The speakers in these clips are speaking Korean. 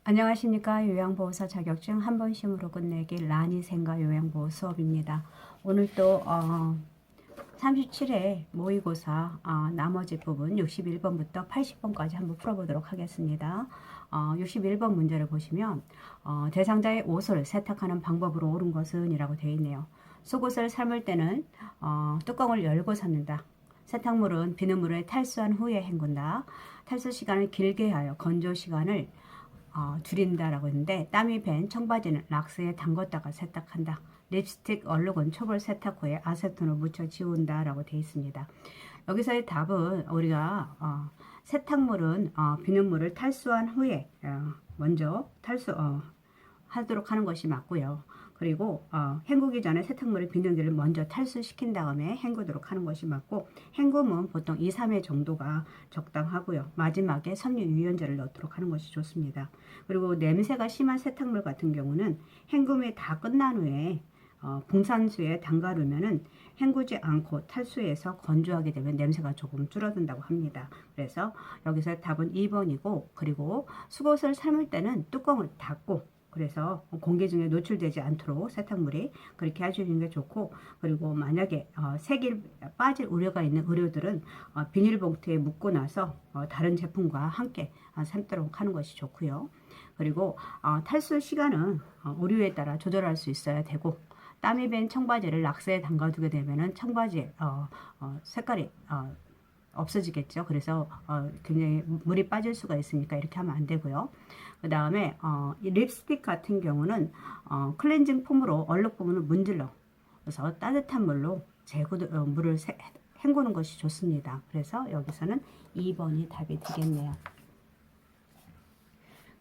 안녕하십니까. 요양보호사 자격증 한 번 심으로 끝내기 라니생과 요양보호 수업입니다. 오늘 또 37회 모의고사 나머지 부분 61번부터 80번까지 한번 풀어보도록 하겠습니다. 61번 문제를 보시면 대상자의 옷을 세탁하는 방법으로 옳은 것은 이라고 되어 있네요. 속옷을 삶을 때는 뚜껑을 열고 삶는다. 세탁물은 비눗물에 탈수한 후에 헹군다. 탈수 시간을 길게 하여 건조 시간을 줄인다라고 했는데, 땀이 밴 청바지는 락스에 담궜다가 세탁한다. 립스틱, 얼룩은 초벌 세탁 후에 아세톤을 묻혀 지운다 라고 되어 있습니다. 여기서의 답은 우리가 세탁물은 비눗물을 탈수한 후에 먼저 하도록 하는 것이 맞고요. 그리고 헹구기 전에 세탁물의 비눗물을 먼저 탈수시킨 다음에 헹구도록 하는 것이 맞고, 헹굼은 보통 2, 3회 정도가 적당하고요. 마지막에 섬유 유연제를 넣도록 하는 것이 좋습니다. 그리고 냄새가 심한 세탁물 같은 경우는 헹굼이 다 끝난 후에 분산수에 담가두면은 헹구지 않고 탈수해서 건조하게 되면 냄새가 조금 줄어든다고 합니다. 그래서 여기서 답은 2번이고, 그리고 속옷을 삶을 때는 뚜껑을 닫고, 그래서 공기 중에 노출되지 않도록 세탁물이 그렇게 해주는 게 좋고, 그리고 만약에 색이 빠질 우려가 있는 의료들은 비닐봉투에 묶고 나서 다른 제품과 함께 삶도록 하는 것이 좋고요. 그리고 탈수 시간은 의료에 따라 조절할 수 있어야 되고, 땀이 밴 청바지를 락스에 담가두게 되면은 청바지의 색깔이 없어지겠죠. 그래서 굉장히 물이 빠질 수가 있으니까 이렇게 하면 안 되고요. 그 다음에 립스틱 같은 경우는 클렌징 폼으로 얼룩 부분을 문질러 그래서 따뜻한 물로 물을 헹구는 것이 좋습니다. 그래서 여기서는 2번이 답이 되겠네요.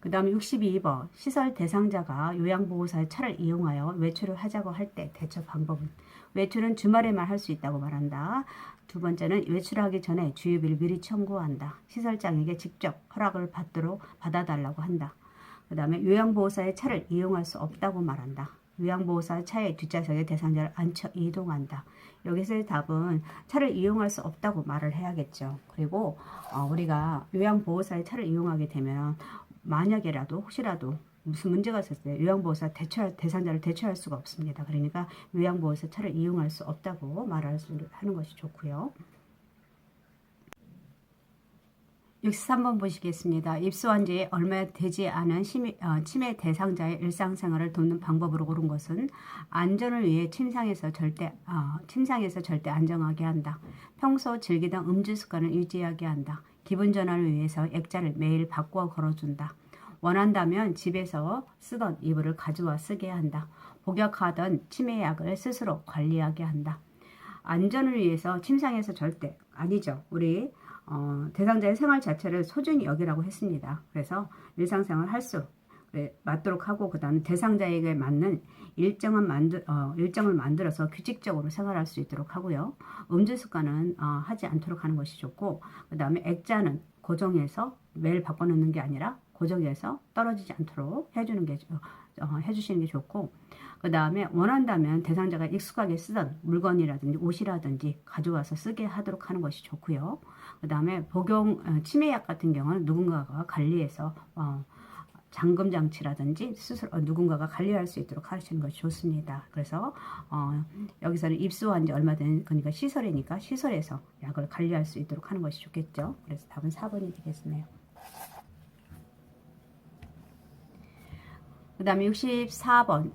그 다음 62번, 시설 대상자가 요양보호사의 차를 이용하여 외출을 하자고 할 때 대처 방법은, 외출은 주말에만 할 수 있다고 말한다. 두 번째는 외출하기 전에 주유비를 미리 청구한다. 시설장에게 직접 허락을 받아달라고 한다. 그 다음에 요양보호사의 차를 이용할 수 없다고 말한다. 요양보호사의 차의 뒷좌석에 대상자를 앉혀 이동한다. 여기서의 답은 차를 이용할 수 없다고 말을 해야겠죠. 그리고 우리가 요양보호사의 차를 이용하게 되면 만약에라도 혹시라도 무슨 문제가 있었을 때 요양보호사 대상자를 대처할 수가 없습니다. 그러니까 요양보호사 차를 이용할 수 없다고 하는 것이 좋고요. 63번 보시겠습니다. 입소한 지 얼마 되지 않은 치매 대상자의 일상생활을 돕는 방법으로 옳은 것은, 안전을 위해 침상에서 절대 안정하게 한다. 평소 즐기던 음주 습관을 유지하게 한다. 기분 전환을 위해서 액자를 매일 바꾸어 걸어준다. 원한다면 집에서 쓰던 이불을 가져와 쓰게 한다. 복약하던 치매약을 스스로 관리하게 한다. 안전을 위해서 침상에서 절대 아니죠. 우리 대상자의 생활 자체를 소중히 여기라고 했습니다. 그래서 일상생활 할 수 맞도록 하고, 그 다음에 대상자에게 맞는 일정을 만들어서 규칙적으로 생활할 수 있도록 하고요. 음주 습관은 하지 않도록 하는 것이 좋고, 그 다음에 액자는 고정해서 매일 바꿔놓는 게 아니라 고정해서 떨어지지 않도록 해주시는 게 좋고, 그 다음에 원한다면 대상자가 익숙하게 쓰던 물건이라든지 옷이라든지 가져와서 쓰게 하도록 하는 것이 좋고요. 그 다음에 치매약 같은 경우는 누군가가 관리해서 잠금 장치라든지 스스로 누군가가 관리할 수 있도록 하시는 것이 좋습니다. 그래서 여기서는 입소한 지 얼마 된, 그러니까 시설이니까 시설에서 약을 관리할 수 있도록 하는 것이 좋겠죠. 그래서 답은 4번이 되겠네요. 그 다음에 64번,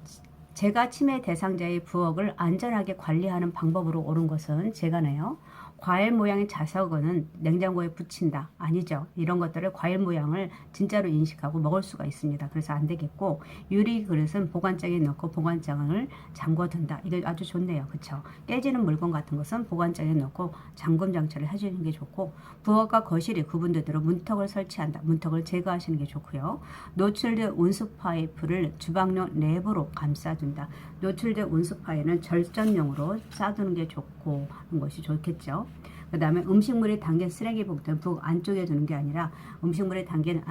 제가 치매 대상자의 부엌을 안전하게 관리하는 방법으로 옳은 것은 제가네요. 과일 모양의 자석은 냉장고에 붙인다. 아니죠. 이런 것들을 과일 모양을 진짜로 인식하고 먹을 수가 있습니다. 그래서 안 되겠고, 유리 그릇은 보관장에 넣고 보관장을 잠궈둔다. 이거 아주 좋네요. 그쵸? 깨지는 물건 같은 것은 보관장에 넣고 잠금 장치를 해주는 게 좋고, 부엌과 거실이 구분되도록 문턱을 설치한다. 문턱을 제거하시는 게 좋고요. 노출된 온수 파이프를 주방용 내부로 감싸둔다. 노출된 온수 파이프는 절전용으로 싸두는 게 좋고 하는 것이 좋겠죠. 그 다음에 음식물이 담긴 쓰레기 봉투는 부엌 안쪽에 두는 게 아니라 음식물이 담긴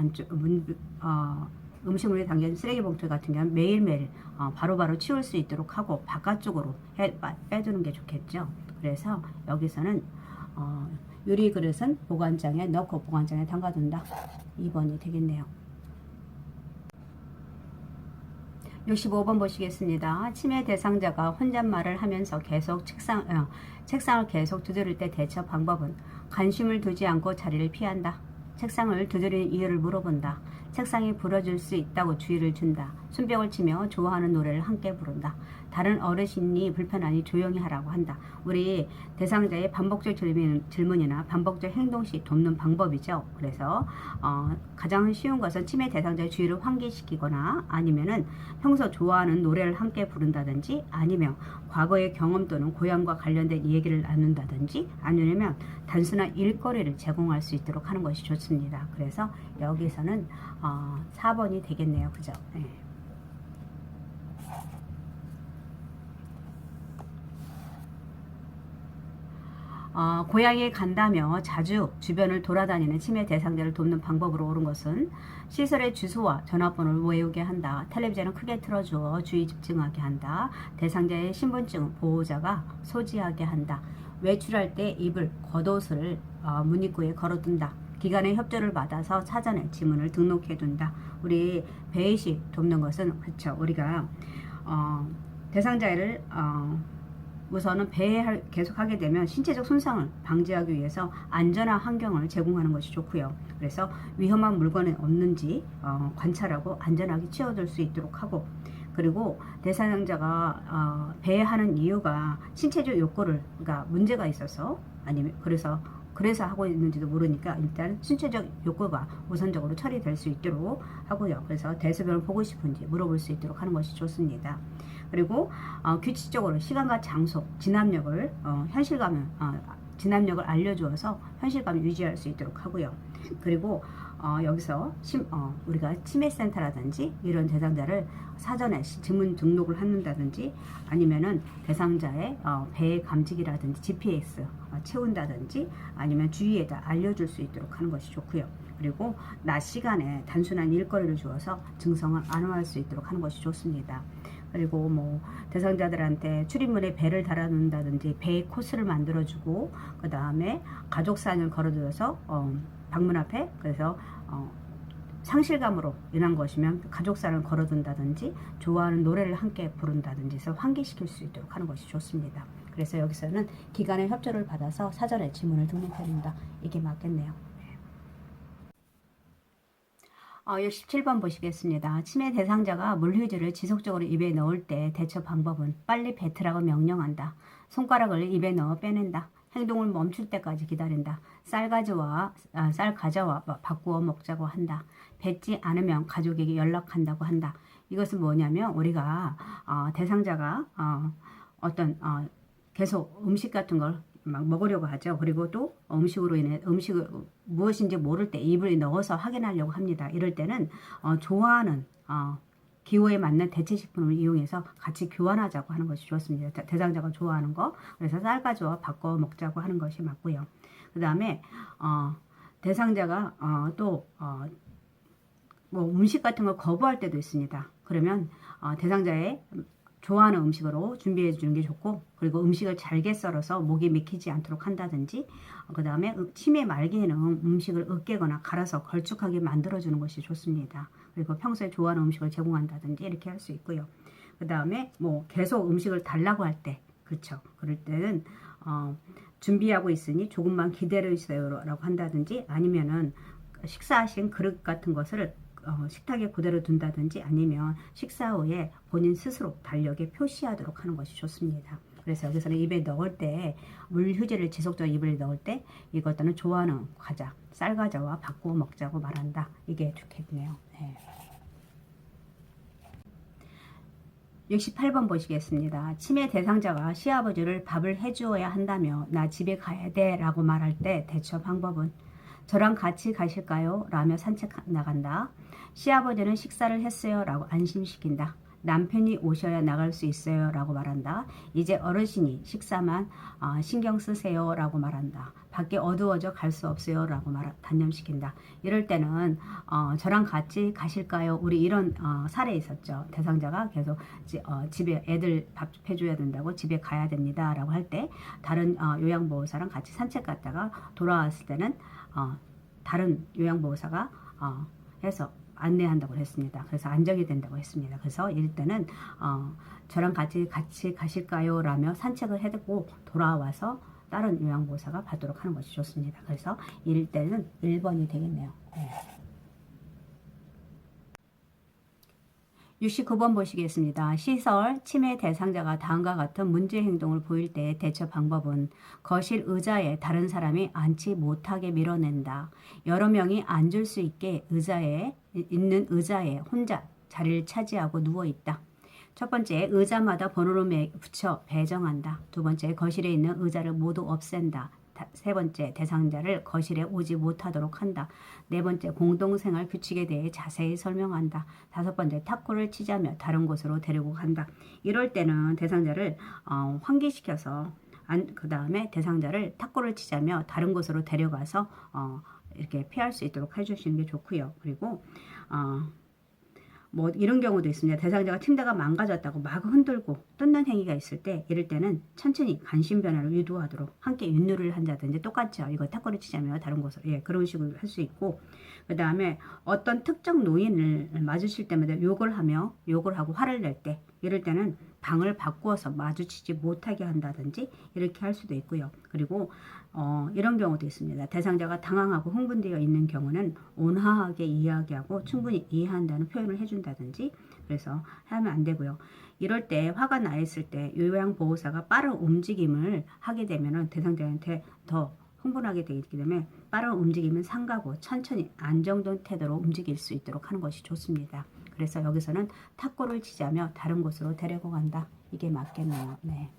쓰레기 봉투 같은 경우는 매일매일 바로바로 치울 수 있도록 하고 바깥쪽으로 빼두는 게 좋겠죠. 그래서 여기서는 유리 그릇은 보관장에 넣고 보관장에 담가둔다. 2번이 되겠네요. 65번 보시겠습니다. 치매 대상자가 혼잣말을 하면서 계속 책상을 계속 두드릴 때 대처 방법은 관심을 두지 않고 자리를 피한다. 책상을 두드리는 이유를 물어본다. 책상이 부러질 수 있다고 주의를 준다. 손뼉을 치며 좋아하는 노래를 함께 부른다. 다른 어르신이 불편하니 조용히 하라고 한다. 우리 대상자의 반복적 질문이나 반복적 행동 시 돕는 방법이죠. 그래서 가장 쉬운 것은 치매 대상자의 주의를 환기시키거나 아니면은 평소 좋아하는 노래를 함께 부른다든지 아니면 과거의 경험 또는 고향과 관련된 얘기를 나눈다든지 아니면 단순한 일거리를 제공할 수 있도록 하는 것이 좋습니다. 그래서 여기서는 4번이 되겠네요. 그죠? 네. 고향에 간다며 자주 주변을 돌아다니는 치매 대상자를 돕는 방법으로 옳은 것은 시설의 주소와 전화번호를 외우게 한다. 텔레비전을 크게 틀어주어 주의 집중하게 한다. 대상자의 신분증 보호자가 소지하게 한다. 외출할 때 입을 겉옷을 문 입구에 걸어둔다. 기관의 협조를 받아서 사전에 지문을 등록해둔다. 우리 배회식 돕는 것은 그렇죠. 우리가 대상자를 우선은 계속하게 되면 신체적 손상을 방지하기 위해서 안전한 환경을 제공하는 것이 좋고요. 그래서 위험한 물건이 없는지 관찰하고 안전하게 치워둘 수 있도록 하고 그리고 대상자가 배회하는 이유가 신체적 욕구를 그러니까 문제가 있어서 아니면 그래서 하고 있는지도 모르니까 일단 신체적 욕구가 우선적으로 처리될 수 있도록 하고요. 그래서 대소변을 보고 싶은지 물어볼 수 있도록 하는 것이 좋습니다. 그리고 규칙적으로 시간과 장소, 진압력을 진압력을 알려주어서 현실감을 유지할 수 있도록 하고요. 그리고 여기서 우리가 치매센터라든지 이런 대상자를 사전에 지문 등록을 한다든지 아니면은 대상자의 배 감지기라든지 GPS 채운다든지 아니면 주위에다 알려줄 수 있도록 하는 것이 좋고요. 그리고 낮 시간에 단순한 일거리를 주어서 증상을 안화할 수 있도록 하는 것이 좋습니다. 그리고 뭐 대상자들한테 출입문에 배를 달아놓는다든지 배의 코스를 만들어주고 그 다음에 가족 사진을 걸어두어서 방문 앞에 그래서 상실감으로 인한 것이면 가족사를 걸어둔다든지 좋아하는 노래를 함께 부른다든지 해서 환기시킬 수 있도록 하는 것이 좋습니다. 그래서 여기서는 기관의 협조를 받아서 사전에 지문을 등록해준다. 이게 맞겠네요. 17번 보시겠습니다. 치매 대상자가 물휴지를 지속적으로 입에 넣을 때 대처 방법은 빨리 뱉으라고 명령한다. 손가락을 입에 넣어 빼낸다. 행동을 멈출 때까지 기다린다. 쌀 가져와 바꾸어 먹자고 한다. 뱉지 않으면 가족에게 연락한다고 한다. 이것은 뭐냐면 우리가 대상자가 계속 음식 같은 걸 막 먹으려고 하죠. 그리고 또 음식으로 인해 음식을 무엇인지 모를 때 입을 넣어서 확인하려고 합니다. 이럴 때는 좋아하는 기호에 맞는 대체식품을 이용해서 같이 교환하자고 하는 것이 좋습니다. 대상자가 좋아하는 거 그래서 쌀 가져와 바꿔 먹자고 하는 것이 맞고요. 그 다음에 대상자가 뭐 음식 같은 걸 거부할 때도 있습니다. 그러면 대상자의 좋아하는 음식으로 준비해 주는 게 좋고 그리고 음식을 잘게 썰어서 목이 맥히지 않도록 한다든지 그 다음에 치매 말기에는 음식을 으깨거나 갈아서 걸쭉하게 만들어 주는 것이 좋습니다. 그리고 평소에 좋아하는 음식을 제공한다든지 이렇게 할 수 있고요. 그 다음에 뭐 계속 음식을 달라고 할 때 그렇죠. 그럴 때는 준비하고 있으니 조금만 기다려 주세요 라고 한다든지 아니면은 식사하신 그릇 같은 것을 식탁에 그대로 둔다든지 아니면 식사 후에 본인 스스로 달력에 표시하도록 하는 것이 좋습니다. 그래서 여기서는 입에 넣을 때 물휴지를 지속적으로 입에 넣을 때 이것들은 좋아하는 과자, 쌀 과자와 바꾸어 먹자고 말한다. 이게 좋겠네요. 네. 68번 보시겠습니다. 치매 대상자가 시아버지를 밥을 해주어야 한다며 나 집에 가야 돼 라고 말할 때 대처 방법은 저랑 같이 가실까요? 라며 산책 나간다. 시아버지는 식사를 했어요 라고 안심시킨다. 남편이 오셔야 나갈 수 있어요 라고 말한다. 이제 어르신이 식사만 신경 쓰세요 라고 말한다. 밖에 어두워져 갈 수 없어요 라고 단념시킨다. 이럴 때는 저랑 같이 가실까요? 우리 이런 사례 있었죠. 대상자가 계속 집에 애들 밥 해줘야 된다고 집에 가야 됩니다 라고 할 때 다른 요양보호사랑 같이 산책 갔다가 돌아왔을 때는 다른 요양보호사가 해서 안내한다고 했습니다. 그래서 안정이 된다고 했습니다. 그래서 이럴 때는 저랑 같이 가실까요? 라며 산책을 해두고 돌아와서 다른 요양보호사가 받도록 하는 것이 좋습니다. 그래서 이럴 때는 1번이 되겠네요. 네. 69번 보시겠습니다. 시설 침해 대상자가 다음과 같은 문제 행동을 보일 때 대처 방법은 거실 의자에 다른 사람이 앉지 못하게 밀어낸다. 여러 명이 앉을 수 있게 있는 의자에 혼자 자리를 차지하고 누워있다. 첫 번째, 의자마다 번호를 붙여 배정한다. 두 번째, 거실에 있는 의자를 모두 없앤다. 세 번째, 대상자를 거실에 오지 못하도록 한다. 네 번째, 공동생활 규칙에 대해 자세히 설명한다. 다섯 번째, 탁구를 치자며 다른 곳으로 데리고 간다. 이럴 때는 대상자를 환기시켜서 그 다음에 대상자를 탁구를 치자며 다른 곳으로 데려가서 이렇게 피할 수 있도록 해주시는 게 좋고요. 그리고 뭐 이런 경우도 있습니다. 대상자가 침대가 망가졌다고 막 흔들고 뜯는 행위가 있을 때 이럴 때는 천천히 관심 변화를 유도하도록 함께 윤누를 한다든지 똑같죠. 이거 탁구를 치자면 다른 곳으로 그런 식으로 할 수 있고 그 다음에 어떤 특정 노인을 마주칠 때마다 욕을 하고 화를 낼 때 이럴 때는 방을 바꾸어서 마주치지 못하게 한다든지 이렇게 할 수도 있고요. 그리고 이런 경우도 있습니다. 대상자가 당황하고 흥분되어 있는 경우는 온화하게 이야기하고 충분히 이해한다는 표현을 해준다든지 그래서 하면 안 되고요. 이럴 때 화가 나 있을 때 요양보호사가 빠른 움직임을 하게 되면 대상자한테 더 흥분하게 되기 때문에 빠른 움직임은 삼가고 천천히 안정된 태도로 움직일 수 있도록 하는 것이 좋습니다. 그래서 여기서는 탁구를 치자며 다른 곳으로 데리고 간다. 이게 맞겠네요. 네.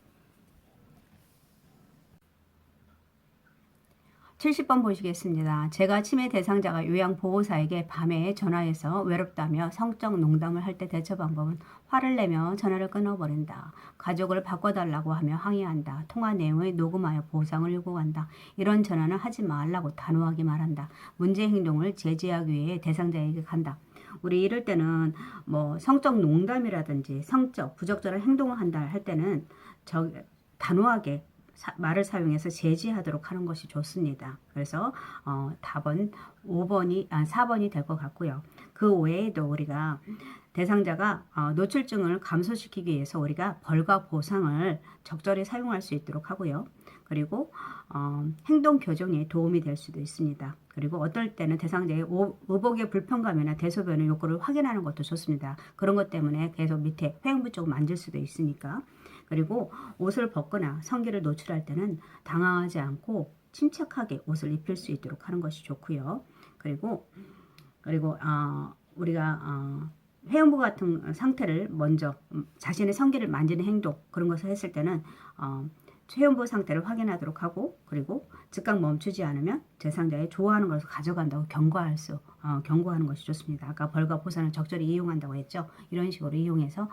70번 보시겠습니다. 제가 치매 대상자가 요양보호사에게 밤에 전화해서 외롭다며 성적 농담을 할 때 대처 방법은 화를 내며 전화를 끊어버린다. 가족을 바꿔달라고 하며 항의한다. 통화 내용을 녹음하여 보상을 요구한다. 이런 전화는 하지 말라고 단호하게 말한다. 문제 행동을 제지하기 위해 대상자에게 간다. 우리 이럴 때는 뭐 성적 농담이라든지 성적 부적절한 행동을 한다 할 때는 단호하게 말을 사용해서 제지하도록 하는 것이 좋습니다. 그래서 답은 4번이 될 것 같고요. 그 외에도 우리가 대상자가 노출증을 감소시키기 위해서 우리가 벌과 보상을 적절히 사용할 수 있도록 하고요. 그리고 행동 교정에 도움이 될 수도 있습니다. 그리고 어떨 때는 대상자의 의복의 불편감이나 대소변의 욕구를 확인하는 것도 좋습니다. 그런 것 때문에 계속 밑에 회음부 쪽을 만질 수도 있으니까. 그리고 옷을 벗거나 성기를 노출할 때는 당황하지 않고 침착하게 옷을 입힐 수 있도록 하는 것이 좋고요. 그리고 우리가 회음부 같은 상태를 먼저 자신의 성기를 만지는 행동 그런 것을 했을 때는 회음부 상태를 확인하도록 하고 그리고 즉각 멈추지 않으면 대상자의 좋아하는 것을 가져간다고 경고하는 것이 좋습니다. 아까 벌과 보상을 적절히 이용한다고 했죠. 이런 식으로 이용해서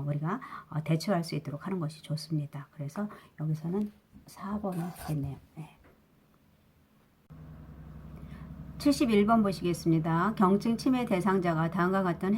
우리가 대처할 수 있도록 하는 것이 좋습니다. 그래서 여기서는 4번이 되겠네요. 네. 71번 보시겠습니다. 경증 치매 대상자가 다음과 같은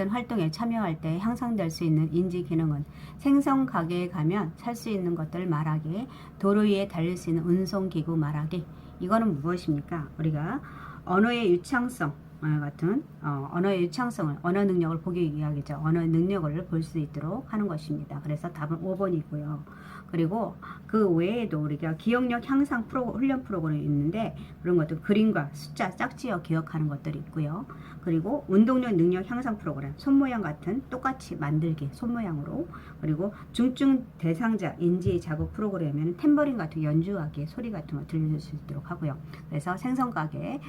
활동에 참여할 때 향상될 수 있는 인지 기능은 생선 가게에 가면 살 수 있는 것들 말하기, 도로 위에 달릴 수 있는 운송기구 말하기. 이거는 무엇입니까? 우리가 언어의 유창성 같은 언어의 유창성을 언어 능력을 보기 위하겠죠. 언어 능력을 볼 수 있도록 하는 것입니다. 그래서 답은 5번이고요. 그리고 그 외에도 우리가 기억력 향상 훈련 프로그램이 있는데 그런 것도 그림과 숫자 짝지어 기억하는 것들이 있고요. 그리고 운동력 능력 향상 프로그램 손모양 같은 똑같이 만들기 손모양으로 그리고 중증 대상자 인지 자극 프로그램에는 탬버린 같은 연주하기 소리 같은 거 들려줄 수 있도록 하고요. 그래서 생선가게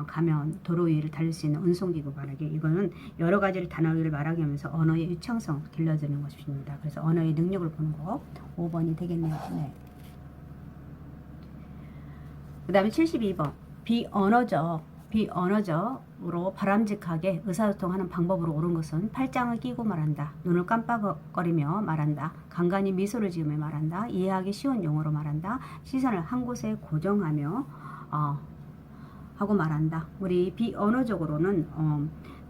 가면 도로 위를 달릴 수 있는 운송기구 말하기 이거는 여러 가지를 단어를 말하게 하면서 언어의 유창성 길러주는 것입니다. 그래서 언어의 능력을 보는 거 5번이 되겠네요. 네. 그 다음에 72번 비언어적으로 바람직하게 의사소통하는 방법으로 옳은 것은 팔짱을 끼고 말한다. 눈을 깜빡거리며 말한다. 간간히 미소를 지으며 말한다. 이해하기 쉬운 용어로 말한다. 시선을 한 곳에 고정하며 하고 말한다. 우리 비언어적으로는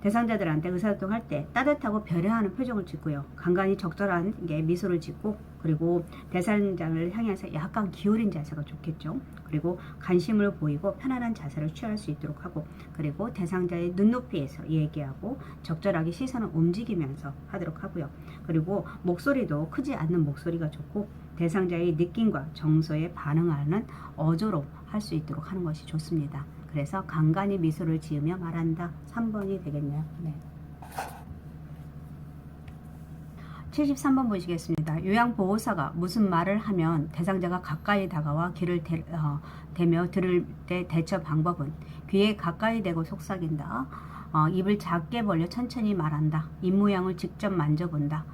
대상자들한테 의사소통할 때 따뜻하고 배려하는 표정을 짓고요. 간간히 적절한 게 미소를 짓고, 그리고 대상자를 향해서 약간 기울인 자세가 좋겠죠. 그리고 관심을 보이고 편안한 자세를 취할 수 있도록 하고, 그리고 대상자의 눈높이에서 얘기하고 적절하게 시선을 움직이면서 하도록 하고요. 그리고 목소리도 크지 않는 목소리가 좋고, 대상자의 느낌과 정서에 반응하는 어조로 할 수 있도록 하는 것이 좋습니다. 그래서 간간히 미소를 지으며 말한다. 3번이 되겠네요. 네. 73번 보시겠습니다. 요양보호사가 무슨 말을 하면 대상자가 가까이 다가와 귀를 대며 들을 때 대처 방법은 귀에 가까이 대고 속삭인다. 입을 작게 벌려 천천히 말한다. 입 모양을 직접 만져본다.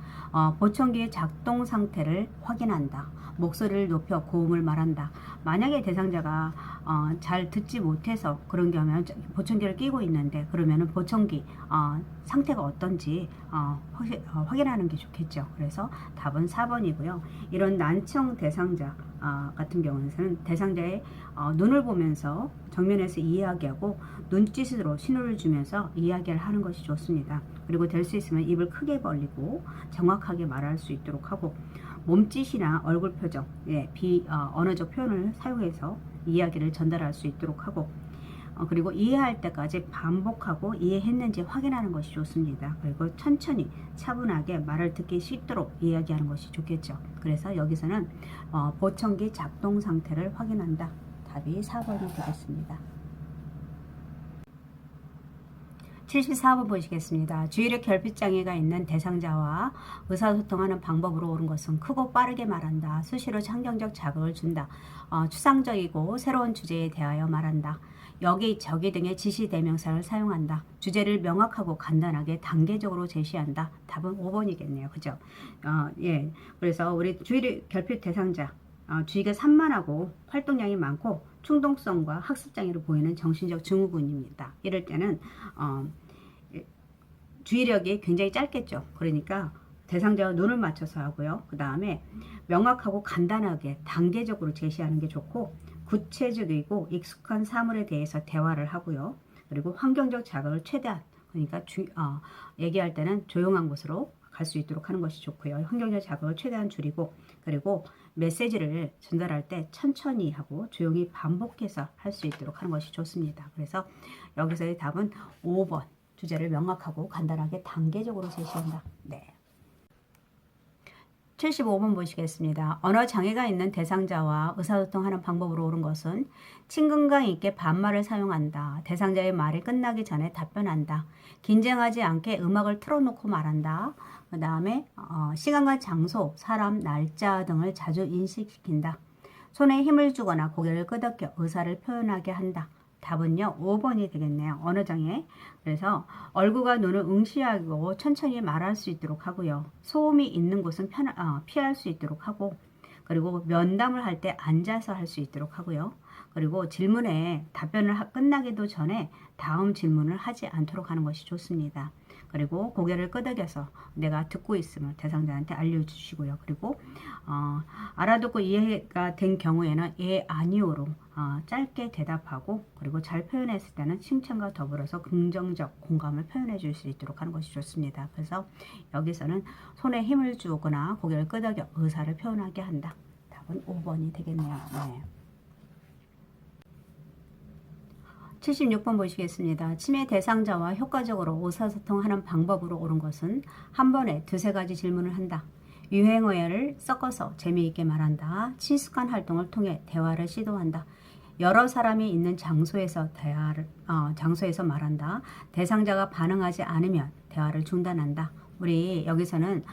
보청기의 작동 상태를 확인한다. 목소리를 높여 고음을 말한다. 만약에 대상자가 잘 듣지 못해서 그런 경우는 보청기를 끼고 있는데, 그러면은 보청기 상태가 어떤지 확인하는 게 좋겠죠. 그래서 답은 4번이고요. 이런 난청 대상자 같은 경우에는 대상자의 눈을 보면서 정면에서 이야기하고 눈짓으로 신호를 주면서 이야기를 하는 것이 좋습니다. 그리고 될 수 있으면 입을 크게 벌리고 정확하게 말할 수 있도록 하고, 몸짓이나 얼굴 표정, 비언어적 표현을 사용해서 이야기를 전달할 수 있도록 하고, 그리고 이해할 때까지 반복하고 이해했는지 확인하는 것이 좋습니다. 그리고 천천히 차분하게 말을 듣기 쉽도록 이야기하는 것이 좋겠죠. 그래서 여기서는 보청기 작동 상태를 확인한다. 답이 4번이 되겠습니다. 74번 보시겠습니다. 주의력 결핍장애가 있는 대상자와 의사소통하는 방법으로 옳은 것은 크고 빠르게 말한다. 수시로 환경적 자극을 준다. 추상적이고 새로운 주제에 대하여 말한다. 여기 저기 등의 지시 대명사를 사용한다. 주제를 명확하고 간단하게 단계적으로 제시한다. 답은 5번이겠네요. 그죠? 예. 그래서 우리 주의력 결핍 대상자, 주의가 산만하고 활동량이 많고 충동성과 학습장애를 보이는 정신적 증후군입니다. 이럴 때는 주의력이 굉장히 짧겠죠. 그러니까 대상자와 눈을 맞춰서 하고요. 그 다음에 명확하고 간단하게 단계적으로 제시하는 게 좋고, 구체적이고 익숙한 사물에 대해서 대화를 하고요. 그리고 환경적 자극을 최대한, 그러니까 얘기할 때는 조용한 곳으로 갈 수 있도록 하는 것이 좋고요. 환경적 자극을 최대한 줄이고, 그리고 메시지를 전달할 때 천천히 하고 조용히 반복해서 할 수 있도록 하는 것이 좋습니다. 그래서 여기서의 답은 5번. 주제를 명확하고 간단하게 단계적으로 제시한다. 네. 75번 보시겠습니다. 언어 장애가 있는 대상자와 의사소통하는 방법으로 옳은 것은 친근감 있게 반말을 사용한다. 대상자의 말이 끝나기 전에 답변한다. 긴장하지 않게 음악을 틀어놓고 말한다. 그 다음에 시간과 장소, 사람, 날짜 등을 자주 인식시킨다. 손에 힘을 주거나 고개를 끄덕여 의사를 표현하게 한다. 답은요 5번이 되겠네요. 언어장애. 그래서 얼굴과 눈을 응시하고 천천히 말할 수 있도록 하고요. 소음이 있는 곳은 피할 수 있도록 하고, 그리고 면담을 할 때 앉아서 할 수 있도록 하고요. 그리고 질문에 답변을 끝나기도 전에 다음 질문을 하지 않도록 하는 것이 좋습니다. 그리고 고개를 끄덕여서 내가 듣고 있음을 대상자한테 알려주시고요. 그리고 알아듣고 이해가 된 경우에는 예, 아니오로 짧게 대답하고, 그리고 잘 표현했을 때는 칭찬과 더불어서 긍정적 공감을 표현해 줄 수 있도록 하는 것이 좋습니다. 그래서 여기서는 손에 힘을 주거나 고개를 끄덕여 의사를 표현하게 한다. 답은 5번이 되겠네요. 네. 76번 보시겠습니다. 치매 대상자와 효과적으로 의사소통하는 방법으로 옳은 것은 한 번에 두세 가지 질문을 한다. 유행어를 섞어서 재미있게 말한다. 친숙한 활동을 통해 대화를 시도한다. 여러 사람이 있는 장소에서 장소에서 말한다. 대상자가 반응하지 않으면 대화를 중단한다. 우리 여기서는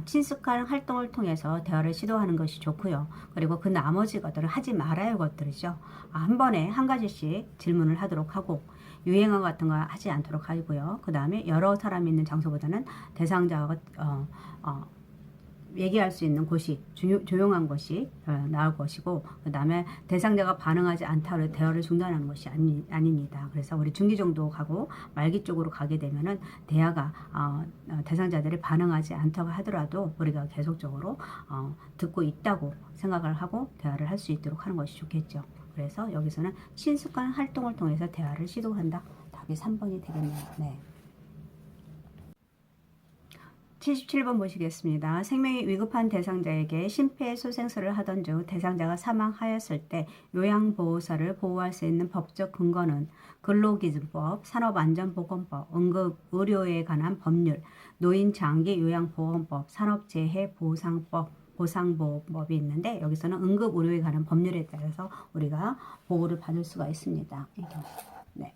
친숙한 활동을 통해서 대화를 시도하는 것이 좋고요. 그리고 그 나머지 것들은 하지 말아야 할 것들이죠. 한 번에 한 가지씩 질문을 하도록 하고, 유행어 같은 거 하지 않도록 하고요. 그 다음에 여러 사람이 있는 장소보다는 대상자가 얘기할 수 있는 곳이 조용한 곳이 나을 것이고, 그 다음에 대상자가 반응하지 않다고 대화를 중단하는 것이 아닙니다. 그래서 우리 중기 정도 가고 말기 쪽으로 가게 되면은 대화가 대상자들이 반응하지 않다고 하더라도 우리가 계속적으로 듣고 있다고 생각을 하고 대화를 할 수 있도록 하는 것이 좋겠죠. 그래서 여기서는 친숙한 활동을 통해서 대화를 시도한다. 답이 3번이 되겠네요. 네. 77번 보시겠습니다. 생명이 위급한 대상자에게 심폐소생술을 하던 중 대상자가 사망하였을 때 요양보호사를 보호할 수 있는 법적 근거는 근로기준법, 산업안전보건법, 응급의료에 관한 법률, 노인장기요양보험법, 산업재해보상법, 보상보험법이 있는데 여기서는 응급의료에 관한 법률에 따라서 우리가 보호를 받을 수가 있습니다. 네.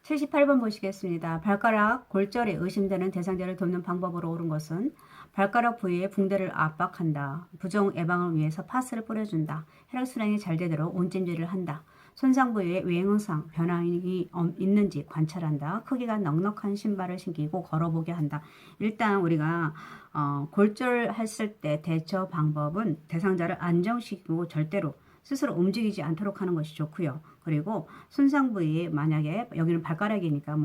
78번 보시겠습니다. 발가락 골절이 의심되는 대상자를 돕는 방법으로 옳은 것은 발가락 부위에 붕대를 압박한다. 부종 예방을 위해서 파스를 뿌려준다. 혈액순환이 잘 되도록 온찜질을 한다. 손상 부위에 외형상 변화가 있는지 관찰한다. 크기가 넉넉한 신발을 신기고 걸어보게 한다. 일단 우리가 골절했을 때 대처 방법은 대상자를 안정시키고 절대로 스스로 움직이지 않도록 하는 것이 좋고요. 그리고 손상 부위에 만약에 여기는 발가락이니까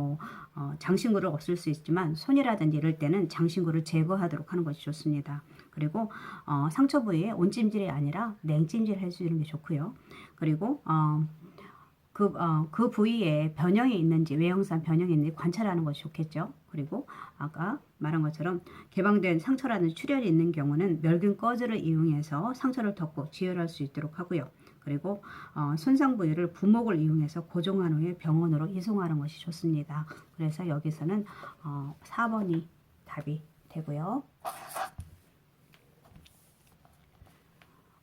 장신구를 없앨 수 있지만 손이라든지 이럴 때는 장신구를 제거하도록 하는 것이 좋습니다. 그리고 상처 부위에 온찜질이 아니라 냉찜질 해주는 게 좋고요. 그리고 그 부위에 변형이 있는지 외형상 변형이 있는지 관찰하는 것이 좋겠죠. 그리고 아까 말한 것처럼 개방된 상처라든지 출혈이 있는 경우는 멸균 꺼즈를 이용해서 상처를 덮고 지혈할 수 있도록 하고요. 그리고 손상 부위를 부목을 이용해서 고정한 후에 병원으로 이송하는 것이 좋습니다. 그래서 여기서는 4번이 답이 되고요.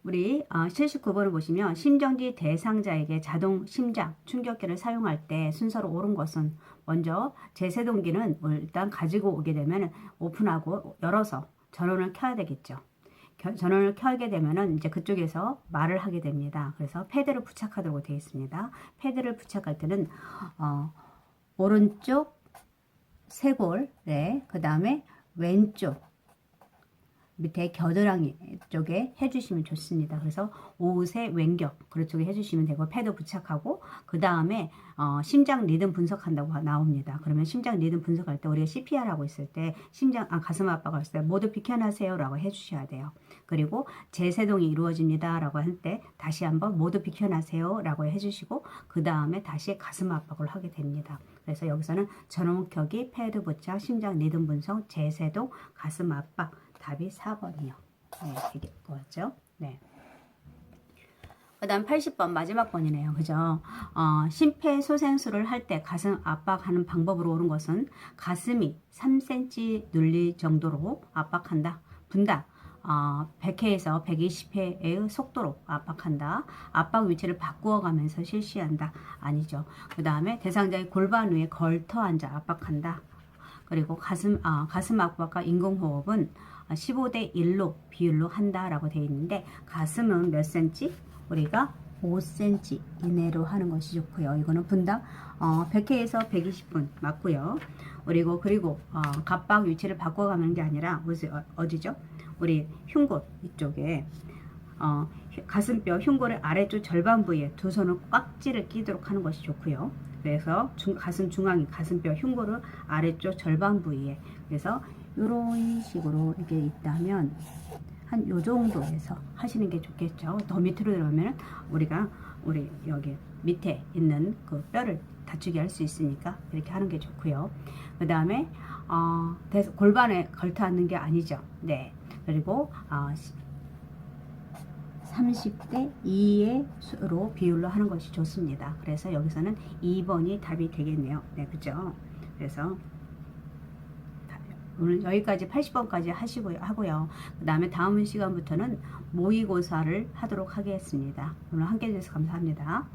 우리 79번을 보시면 심정지 대상자에게 자동 심장 충격기를 사용할 때 순서로 옳은 것은 먼저 제세동기는 일단 가지고 오게 되면 오픈하고 열어서 전원을 켜야 되겠죠. 전원을 켜게 되면은 이제 그쪽에서 말을 하게 됩니다. 그래서 패드를 부착하도록 되어 있습니다. 패드를 부착할 때는 오른쪽 쇄골, 네, 그 다음에 왼쪽 밑에 겨드랑이 쪽에 해주시면 좋습니다. 그래서 오세 왼격 그쪽에 해주시면 되고 패드 부착하고 그 다음에 심장 리듬 분석한다고 나옵니다. 그러면 심장 리듬 분석할 때 우리가 CPR 하고 있을 때 가슴 압박을 했을 때 모두 비켜나세요 라고 해주셔야 돼요. 그리고 제세동이 이루어집니다 라고 할 때 다시 한번 모두 비켜나세요 라고 해주시고 그 다음에 다시 가슴 압박을 하게 됩니다. 그래서 여기서는 전원 켜기, 패드 부착, 심장 리듬 분석, 제세동, 가슴 압박 답이 4번이요. 네, 되겠죠? 네. 그 다음 80번 마지막 번이네요. 그죠? 심폐소생술을 할 때 가슴 압박하는 방법으로 옳은 것은 가슴이 3cm 눌릴 정도로 압박한다. 분다. 100회에서 120회의 속도로 압박한다. 압박 위치를 바꾸어 가면서 실시한다. 아니죠. 그 다음에 대상자의 골반 위에 걸터 앉아 압박한다. 그리고 가슴 압박과 인공호흡은 15대 1로 비율로 한다라고 되어 있는데 가슴은 몇 cm? 우리가 5cm 이내로 하는 것이 좋고요. 이거는 분당 100회에서 120분 맞고요. 그리고 갑박 위치를 바꿔가는 게 아니라 어디죠? 우리 흉골 이쪽에 가슴뼈 흉골의 아래쪽 절반 부위에 두 손을 꽉지를 끼도록 하는 것이 좋고요. 그래서 가슴 중앙이 가슴뼈 흉골을 아래쪽 절반 부위에 그래서 이런 식으로 이게 있다면 한 요 정도에서 하시는 게 좋겠죠. 더 밑으로 들어가면 우리 여기 밑에 있는 그 뼈를 다치게 할 수 있으니까 이렇게 하는 게 좋고요. 그 다음에 골반에 걸터 앉는 게 아니죠. 네. 그리고 30대 2의 수로 비율로 하는 것이 좋습니다. 그래서 여기서는 2번이 답이 되겠네요. 네, 그죠? 그래서 오늘 여기까지 80번까지 하고요. 그 다음에 다음 시간부터는 모의고사를 하도록 하겠습니다. 오늘 함께 해주셔서 감사합니다.